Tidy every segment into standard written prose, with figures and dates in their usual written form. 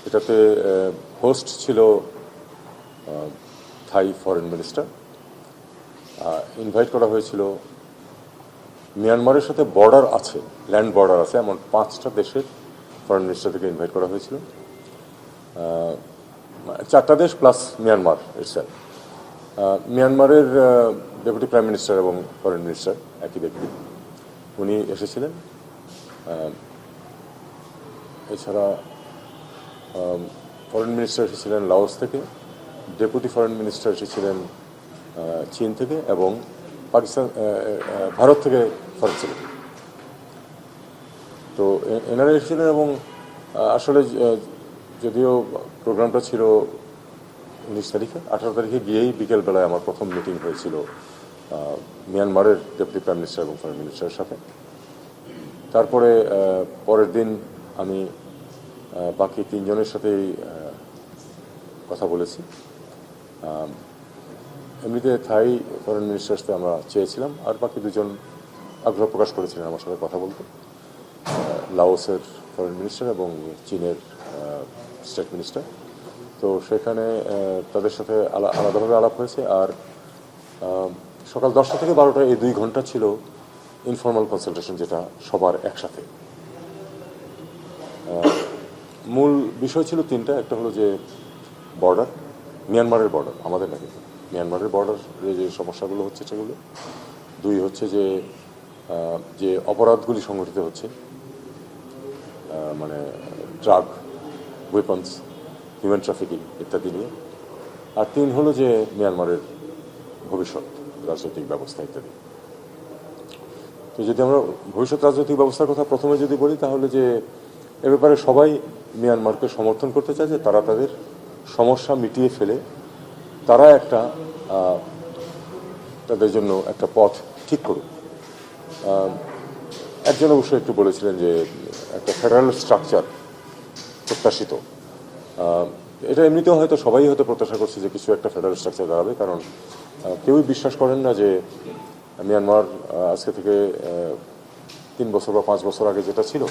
এটাতে হোস্ট ছিল থাই foreign minister. Invite করা হয়েছিল, মিয়ানমারের সাথে বর্ডার আছে, ল্যান্ড বর্ডার আছে এমন 5টা দেশের ফরেন মিনিস্টারদেরকে ইনভাইট করা হয়েছিল। 4টা দেশ প্লাস মিয়ানমার ইটসেলফ। মিয়ানমারের ডেপুটি প্রাইম মিনিস্টার এবং ফরেন মিনিস্টার একই ব্যক্তি, উনি এসেছিলেন। এছাড়া ফরেন মিনিস্টার এসেছিলেন লাওস থেকে, ডেপুটি ফরেন মিনিস্টার এসেছিলেন চীন থেকে, এবং পাকিস্তান ভারত থেকে ফরেন সেক্রেটারি। তো এনারা এসেছিলেন এবং আসলে যদিও প্রোগ্রামটা ছিল 19 তারিখে, 18 তারিখে গিয়েই বিকেলবেলায় আমার প্রথম মিটিং হয়েছিল মিয়ানমারের ডেপুটি প্রাইম মিনিস্টার এবং ফরেন মিনিস্টারের সাথে। তারপরে পরের দিন আমি বাকি 3 জনের সাথেই কথা বলেছি। এমনিতে থাই ফরেন মিনিস্টারের সাথে আমরা চেয়েছিলাম, আর বাকি 2 জন আগ্রহ প্রকাশ করেছিলেন আমার সাথে কথা বলতে, লাওসের ফরেন মিনিস্টার এবং চীনের স্টেট মিনিস্টার। তো সেখানে তাদের সাথে আলাদাভাবে আলাপ হয়েছে। আর সকাল 10টা থেকে 12টা এই 2 ঘন্টা ছিল ইনফর্মাল কনসালটেশন, যেটা সবার একসাথে। মূল বিষয় ছিল 3টা। একটা হলো যে বর্ডার, মিয়ানমারের বর্ডার, আমাদের নাকি মিয়ানমারের বর্ডার যে সমস্যাগুলো হচ্ছে সেগুলো। 2 হচ্ছে যে অপরাধগুলি সংঘটিত হচ্ছে, মানে ড্রাগ, ওয়েপন্স, হিউম্যান ট্রাফিকিং ইত্যাদি নিয়ে। আর 3 হলো যে মিয়ানমারের ভবিষ্যৎ রাজনৈতিক ব্যবস্থা ইত্যাদি। তো যদি আমরা ভবিষ্যৎ রাজনৈতিক ব্যবস্থার কথা প্রথমে যদি বলি, তাহলে যে এ ব্যাপারে সবাই মিয়ানমারকে সমর্থন করতে চায় যে তারা তাদের সমস্যা মিটিয়ে ফেলে তারা একটা তাদের জন্য একটা পথ ঠিক করুক। একজন অবশ্যই একটু বলেছিলেন যে একটা ফেডারেল স্ট্রাকচার প্রত্যাশিত। এটা এমনিতেও হয়তো সবাই হয়তো প্রত্যাশা করছে যে কিছু একটা ফেডারেল স্ট্রাকচার দাঁড়াবে, কারণ কেউই বিশ্বাস করেন না যে মিয়ানমার আজকে থেকে 3 বছর বা 5 বছর আগে যেটা ছিল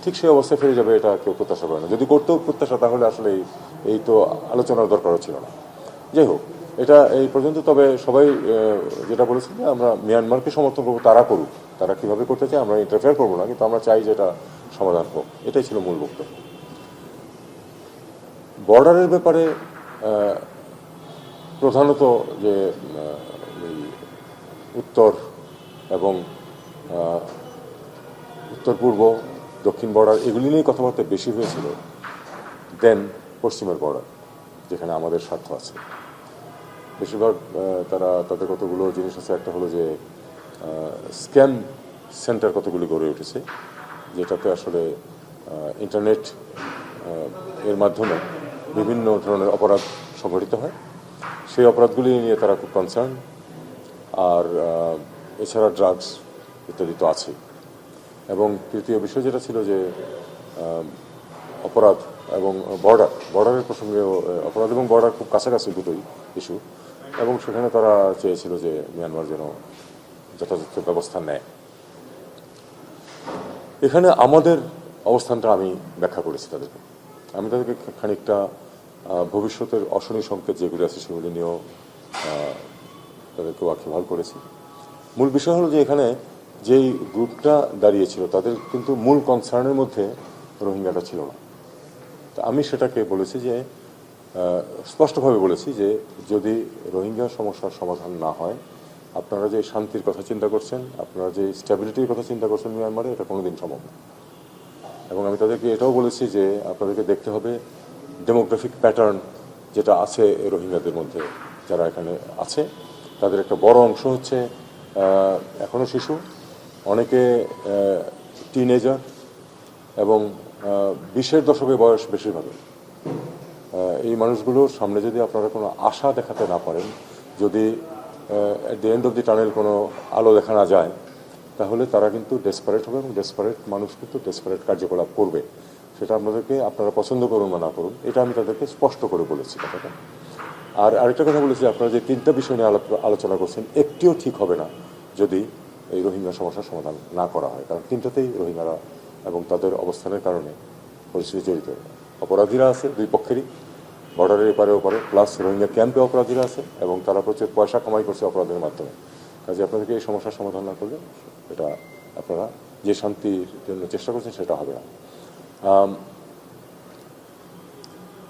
ঠিক সেই অবস্থায় ফিরে যাবে, এটা কেউ প্রত্যাশা করে না। যদি করতেও প্রত্যাশা, তাহলে আসলে এই তো আলোচনার দরকারও ছিল না। যাই হোক, এটা এই পর্যন্ত। তবে সবাই যেটা বলেছেন যে আমরা মিয়ানমারকে সমর্থন করবো, তারা করুক, তারা কীভাবে করতে চায় আমরা ইন্টারফেয়ার করবো না, কিন্তু আমরা চাই যে এটা সমাধান হোক। এটাই ছিল মূল বক্তব্য। বর্ডারের ব্যাপারে প্রধানত যে উত্তর এবং উত্তর পূর্ব, দক্ষিণ বর্ডার, এগুলি নিয়ে কথাবার্তা বেশি হয়েছিল দেন পশ্চিমের বর্ডার, যেখানে আমাদের স্বার্থ আছে। বেশিরভাগ তাদের কতগুলো জিনিস আছে। একটা হলো যে স্ক্যাম সেন্টার কতগুলি গড়ে উঠেছে, যেটাতে আসলে ইন্টারনেট এর মাধ্যমে বিভিন্ন ধরনের অপরাধ সংঘটিত হয়। সেই অপরাধগুলি নিয়ে তারা খুব কনসার্ন। আর এছাড়া ড্রাগস ইত্যাদি তো আছে। এবং তৃতীয় বিষয় যেটা ছিল যে অপরাধ এবং বর্ডারের প্রসঙ্গেও, অপরাধ এবং বর্ডার খুব কাছাকাছি দুটোই ইস্যু, এবং সেখানে তারা চেয়েছিল যে মিয়ানমার যেন যথাযথ ব্যবস্থা নেয়। এখানে আমাদের অবস্থানটা আমি ব্যাখ্যা করেছি তাদেরকে। আমি তাদেরকে খানিকটা ভবিষ্যতের অশনি সংকেত যেগুলি আছে সেগুলি নিয়েও তাদেরকে ওয়াকিবহাল করেছি। মূল বিষয় হলো যে এখানে যেই গ্রুপটা দাঁড়িয়েছিল তাদের কিন্তু মূল কনসার্নের মধ্যে রোহিঙ্গাটা ছিল না। তা আমি সেটাকে বলেছি যে স্পষ্টভাবে বলেছি যে যদি রোহিঙ্গা সমস্যার সমাধান না হয়, আপনারা যে শান্তির কথা চিন্তা করছেন, আপনারা যে স্ট্যাবিলিটির কথা চিন্তা করছেন মিয়ানমারে, এটা কোনোদিন সম্ভব না। এবং আমি তাদেরকে এটাও বলেছি যে আপনাদেরকে দেখতে হবে ডেমোগ্রাফিক প্যাটার্ন যেটা আছে রোহিঙ্গাদের মধ্যে, যারা এখানে আছে তাদের একটা বড় অংশ হচ্ছে এখনও শিশু, অনেকে টিনেজার, এবং 20-এর দশকে বয়স বেশিরভাগই। এই মানুষগুলোর সামনে যদি আপনারা কোনো আশা দেখাতে না পারেন, যদি at the end of the tunnel কোনো আলো দেখা না যায়, তাহলে তারা কিন্তু ডেসপারেট হবে, এবং ডেসপারেট মানুষ কিন্তু ডেসপারেট কার্যকলাপ করবে। সেটা আপনারা পছন্দ করুন বা না করুন, এটা আমি তাদেরকে স্পষ্ট করে বলেছি কথাটা। আর আরেকটা কথা বলেছি, আপনারা যে 3টা বিষয় নিয়ে আলোচনা করছেন, একটিও ঠিক হবে না যদি এই রোহিঙ্গা সমস্যার সমাধান না করা হয়, কারণ 3টাতেই রোহিঙ্গারা এবং তাদের অবস্থানের কারণে পরিস্থিতি জড়িত। অপরাধীরা আছে দুই পক্ষেরই, বর্ডারের এপারে ওপারে, প্লাস রোহিঙ্গা ক্যাম্পে অপরাধীরা আছে এবং তারা প্রচুর পয়সা কামাই করছে অপরাধের মাধ্যমে। কাজে আপনাদেরকে এই সমস্যার সমাধান না করলে এটা আপনারা যে শান্তির জন্য চেষ্টা করছেন সেটা হবে না।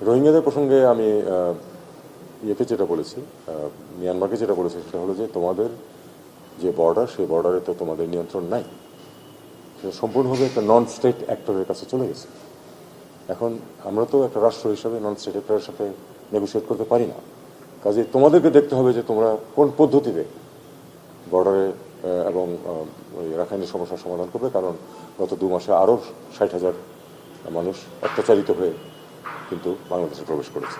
রোহিঙ্গাদের প্রসঙ্গে আমি ইয়েকে যেটা বলেছি, মিয়ানমারকে যেটা বলেছি সেটা হলো যে তোমাদের যে বর্ডার, সেই বর্ডারে তো তোমাদের নিয়ন্ত্রণ নাই, সেটা সম্পূর্ণভাবে একটা নন স্টেট অ্যাক্টরের কাছে চলে গেছে। এখন আমরা তো একটা রাষ্ট্র হিসাবে নন স্টেট অ্যাক্টরের সাথে নেগোসিয়েট করতে পারি না। কাজে তোমাদেরকে দেখতে হবে যে তোমরা কোন পদ্ধতিতে বর্ডারে এবং ওই রাখাইনের সমস্যার সমাধান করবে, কারণ গত 2 মাসে আরও 60,000 মানুষ অত্যাচারিত হয়ে কিন্তু বাংলাদেশে প্রবেশ করেছে।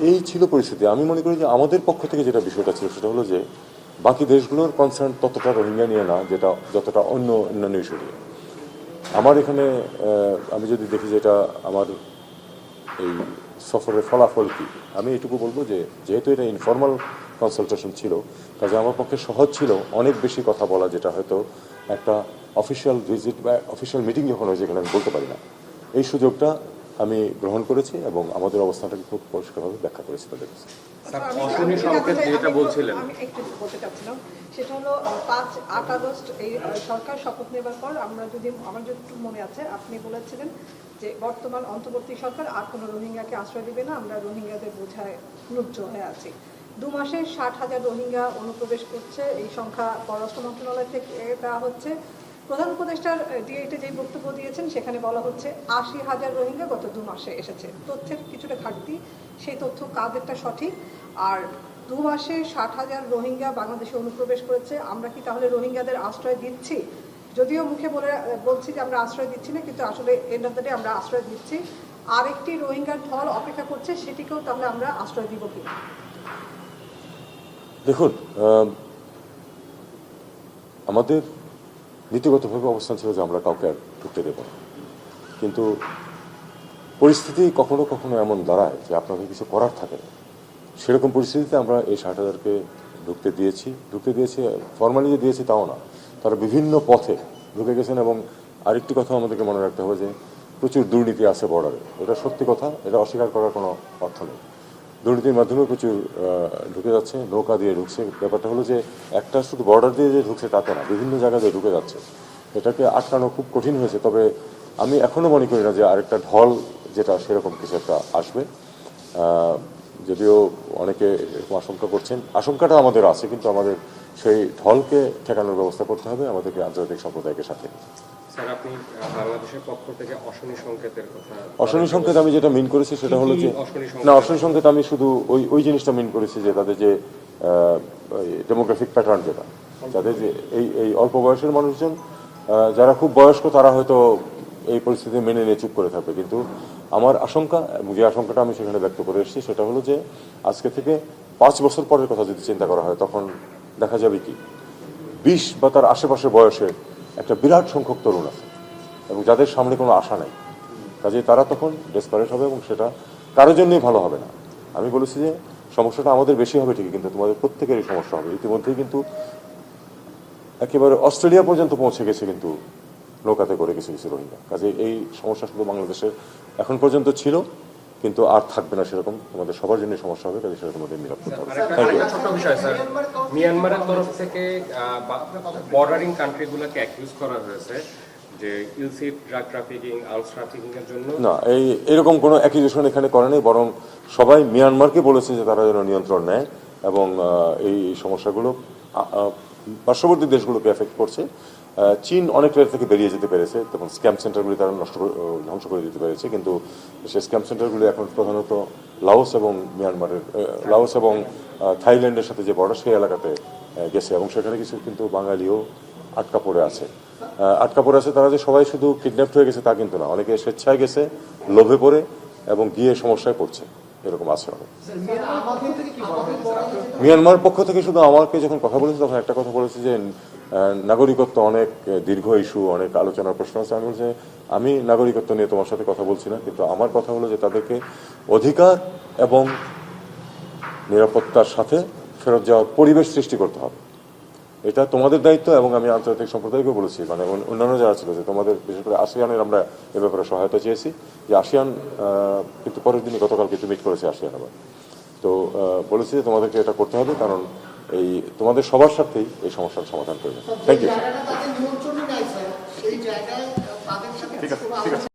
এই ছিল পরিস্থিতি। আমি মনে করি যে আমাদের পক্ষ থেকে যেটা বিষয়টা ছিল সেটা হলো যে বাকি দেশগুলোর কনসার্ন ততটা রোহিঙ্গা নিয়ে না যতটা অন্যান্য ইস্যু নিয়ে। আমার এখানে আমি যদি দেখি যে এটা আমার এই সফরের ফলাফল কি, আমি এটুকু বলবো যে যেহেতু এটা ইনফর্মাল কনসালটেশন ছিল, কাজে আমার পক্ষে সহজ ছিল অনেক বেশি কথা বলা, যেটা হয়তো একটা অফিসিয়াল ভিজিট বা অফিসিয়াল মিটিং যখন হয় যেখানে আমি বলতে পারি না। এই সুযোগটা আমি গ্রহণ করেছি এবং আমাদের অবস্থানটাকে খুব পরিষ্কারভাবে ব্যাখ্যা করেছি তাদের কাছে। আমি একটু বলতে চাচ্ছিলাম, সেটা হলো 5-8 আগস্ট এই সরকার শপথ নেবার পর আমার যতটুকু মনে আছে, আপনি বলেছিলেন যে বর্তমান অন্তর্বর্তী সরকার আর কোনো রোহিঙ্গাকে আশ্রয় দিবে না, আমরা রোহিঙ্গাদের বোঝায় ন্যুব্ধ হয়ে আছি। 2 মাসে 60,000 রোহিঙ্গা অনুপ্রবেশ করছে, এই সংখ্যা পররাষ্ট্র মন্ত্রণালয় থেকে দেওয়া হচ্ছে। প্রধান উপদেষ্টার ডিএইটে যে বক্তব্য দিয়েছেন সেখানে বলা হচ্ছে 80,000 রোহিঙ্গা গত 2 মাসে এসেছে। তথ্যের কিছুটা ঘাটতি, সেই তথ্য কাদেরটা সঠিক? আর 2 মাসে 60,000 রোহিঙ্গা বাংলাদেশে অনুপ্রবেশ করেছে, আমরা কি তাহলে রোহিঙ্গাদের আশ্রয় দিচ্ছি? যদিও মুখে বলছি যে আমরা আশ্রয় দিচ্ছি না, কিন্তু আসলে এন্ড অফ দ্য ডে আমরা আশ্রয় দিচ্ছি। আরেকটি রোহিঙ্গার ঢল অপেক্ষা করছে, সেটিকেও তাহলে আমরা আশ্রয় দিব কি? দেখুন, আমাদের নীতিগতভাবে অবস্থান ছিল যে আমরা কাউকে আর ঢুকতে দেব না, কিন্তু পরিস্থিতি কখনো কখনো এমন দাঁড়ায় যে আপনাদের কিছু করার থাকে না। সেরকম পরিস্থিতিতে আমরা এই 60,000কে ঢুকতে দিয়েছি। ফর্মালি যে দিয়েছি তাও না, তারা বিভিন্ন পথে ঢুকে গেছেন। এবং আরেকটি কথা আমাদেরকে মনে রাখতে হবে যে প্রচুর দুর্নীতি আছে বর্ডারে, এটা সত্যি কথা, এটা অস্বীকার করার কোনো অর্থ নেই। দুর্নীতির মাধ্যমে প্রচুর ঢুকে যাচ্ছে, নৌকা দিয়ে ঢুকছে। ব্যাপারটা হলো যে একটা শুধু বর্ডার দিয়ে যে ঢুকছে তাতে না, বিভিন্ন জায়গায় দিয়ে ঢুকে যাচ্ছে। এটাকে আটকানো খুব কঠিন হয়েছে। তবে আমি এখনও মনে করি না যে আরেকটা ঢল যেটা সেরকম কিছু একটা আসবে, যদিও অনেকে এরকম আশঙ্কা করছেন। আশঙ্কাটা আমাদের আছে, কিন্তু আমাদের সেই ঢলকে ঠেকানোর ব্যবস্থা করতে হবে আমাদেরকে আন্তর্জাতিক সম্প্রদায়ের সাথে। স্যার, আপনি বাংলাদেশের পক্ষ থেকে অশনি সংকেতের কথা, অশনি সংকেত আমি যেটা মিন করেছি সেটা হলো যে না, অশনি সংকেত আমি শুধু ওই জিনিসটা মিন করেছি যে তাদের যে ডেমোগ্রাফিক প্যাটার্ন, যেটা তাদের যে এই অল্প বয়সের মানুষজন যারা খুব বয়স্ক তারা হয়তো এই পরিস্থিতি মেনে নিয়ে চুপ করে থাকবে, কিন্তু আমার আশঙ্কা, যে আশঙ্কাটা আমি সেখানে ব্যক্ত করে এসেছি সেটা হলো যে আজকে থেকে 5 বছর পরের কথা যদি চিন্তা করা হয়, তখন দেখা যাবে কি 20 বা তার আশেপাশে বয়সে একটা বিরাট সংখ্যক তরুণ আছে এবং যাদের সামনে কোনো আশা নাই। কাজে তারা তখন ডেসপারেট হবে এবং সেটা কারোর জন্যই ভালো হবে না। আমি বলেছি যে সমস্যাটা আমাদের বেশি হবে ঠিকই, কিন্তু তোমাদের প্রত্যেকেরই সমস্যা হবে। ইতিমধ্যেই কিন্তু একেবারে অস্ট্রেলিয়া পর্যন্ত পৌঁছে গেছে কিন্তু নৌকাতে করে কিছু কিছু রোহিঙ্গা। কাজে এই সমস্যা শুধু বাংলাদেশের এখন পর্যন্ত ছিল, কিন্তু আর থাকবে না সেরকম, আমাদের সবার জন্য সমস্যা হবে। কাজে সেটা তোমাদের নিরাপদ হবে। ছোট বিষয় স্যার, মিয়ানমারের তরফ থেকে বর্ডারিং কান্ট্রিগুলোকে অ্যাকিউজ করা হয়েছে যে ইলসিট ড্রাগ ট্রাফিকিং, আর্মস ট্রাফিকিং এর জন্য। না, এরকম কোনো অ্যাকিউজেশন এখানে করে নেই, বরং সবাই মিয়ানমারকে বলেছে যে তারা যেন নিয়ন্ত্রণ নেয় এবং এই সমস্যাগুলো পার্শ্ববর্তী দেশগুলোকে এফেক্ট করছে। চীন অনেকটা থেকে বেরিয়ে যেতে পেরেছে, তখন স্ক্যাম্প সেন্টারগুলি তারা ধ্বংস করে দিতে পেরেছে, কিন্তু সেই স্ক্যাম্প সেন্টারগুলি এখন প্রধানত লাওস এবং থাইল্যান্ডের সাথে যে বর্ডার সেই এলাকাতে গেছে এবং সেখানে কিছু কিন্তু বাঙালিও আটকা পড়ে আছে। তারা যে সবাই শুধু কিডন্যাপড হয়ে গেছে তা কিন্তু না, অনেকে স্বেচ্ছায় গেছে, লোভে পড়ে এবং গিয়ে সমস্যায় পড়ছে, এরকম আছে অনেক। মিয়ানমার পক্ষ থেকে শুধু আমাকে যখন কথা বলেছে তখন একটা কথা বলেছে যে নাগরিকত্ব অনেক দীর্ঘ ইস্যু, অনেক আলোচনার প্রশ্ন আছে। আমি বলছি আমি নাগরিকত্ব নিয়ে তোমার সাথে কথা বলছি না, কিন্তু আমার কথা হলো যে তাদেরকে অধিকার এবং নিরাপত্তার সাথে ফেরত যাওয়ার পরিবেশ সৃষ্টি করতে হবে। এটা তোমাদের দায়িত্ব, এবং আমি আন্তর্জাতিক সম্প্রদায়কেও বলেছি, মানে অন্যান্য যারা ছিল, যে তোমাদের বিশেষ করে আসিয়ানের আমরা এ ব্যাপারে সহায়তা চেয়েছি, যে আসিয়ান কিন্তু পরের দিনই গতকাল কিন্তু মিট করেছে আসিয়ান আবার। তো বলেছি যে তোমাদেরকে এটা করতে হবে, কারণ এই তোমাদের সবার সাথেই এই সমস্যার সমাধান করবে। Thank you. জায়গাটা তাদের নিয়ন্ত্রণে নাই স্যার, সেই জায়গায় তাদের সাথে ঠিক আছে, ঠিক আছে।